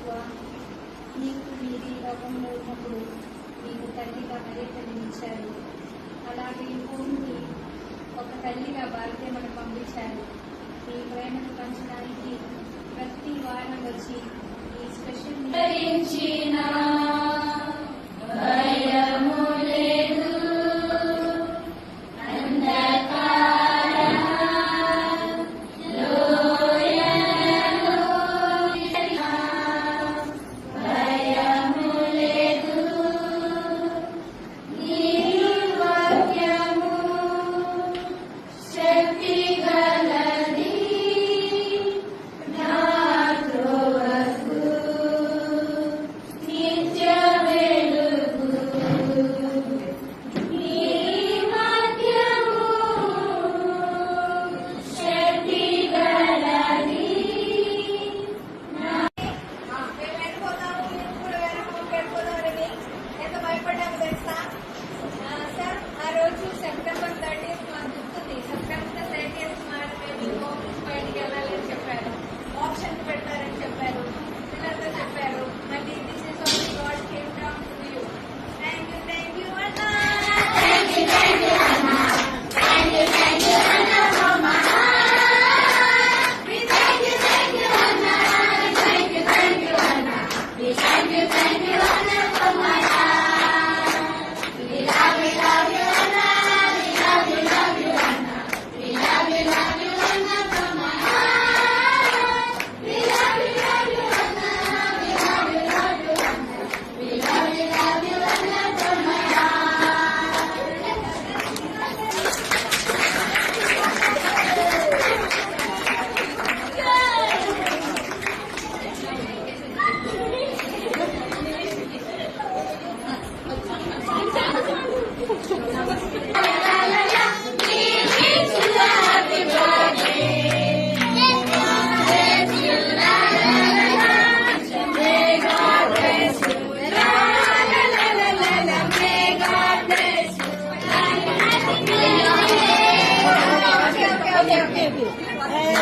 ప్రభువా, నీకు మీది లోకంలో ఉన్నప్పుడు మీకు తల్లిగా మరియతని ఇచ్చారు. అలాగే భూమికి ఒక తల్లిగా భారతీయమని పంపించారు. ఈ ప్రేమను పంచడానికి ప్రతి వారం వచ్చి ఈ స్పెషల్ సెప్టెంబర్ 30 మాకు గుర్తుంది. సెప్టెంబర్ 30 మేము బయటికి వెళ్ళాలని చెప్పారు, ఆప్షన్ పెడతారని చెప్పారు, పిల్లలతో చెప్పారు. మళ్ళీ this is only God came down to you. Thank you అన్నా. Okay.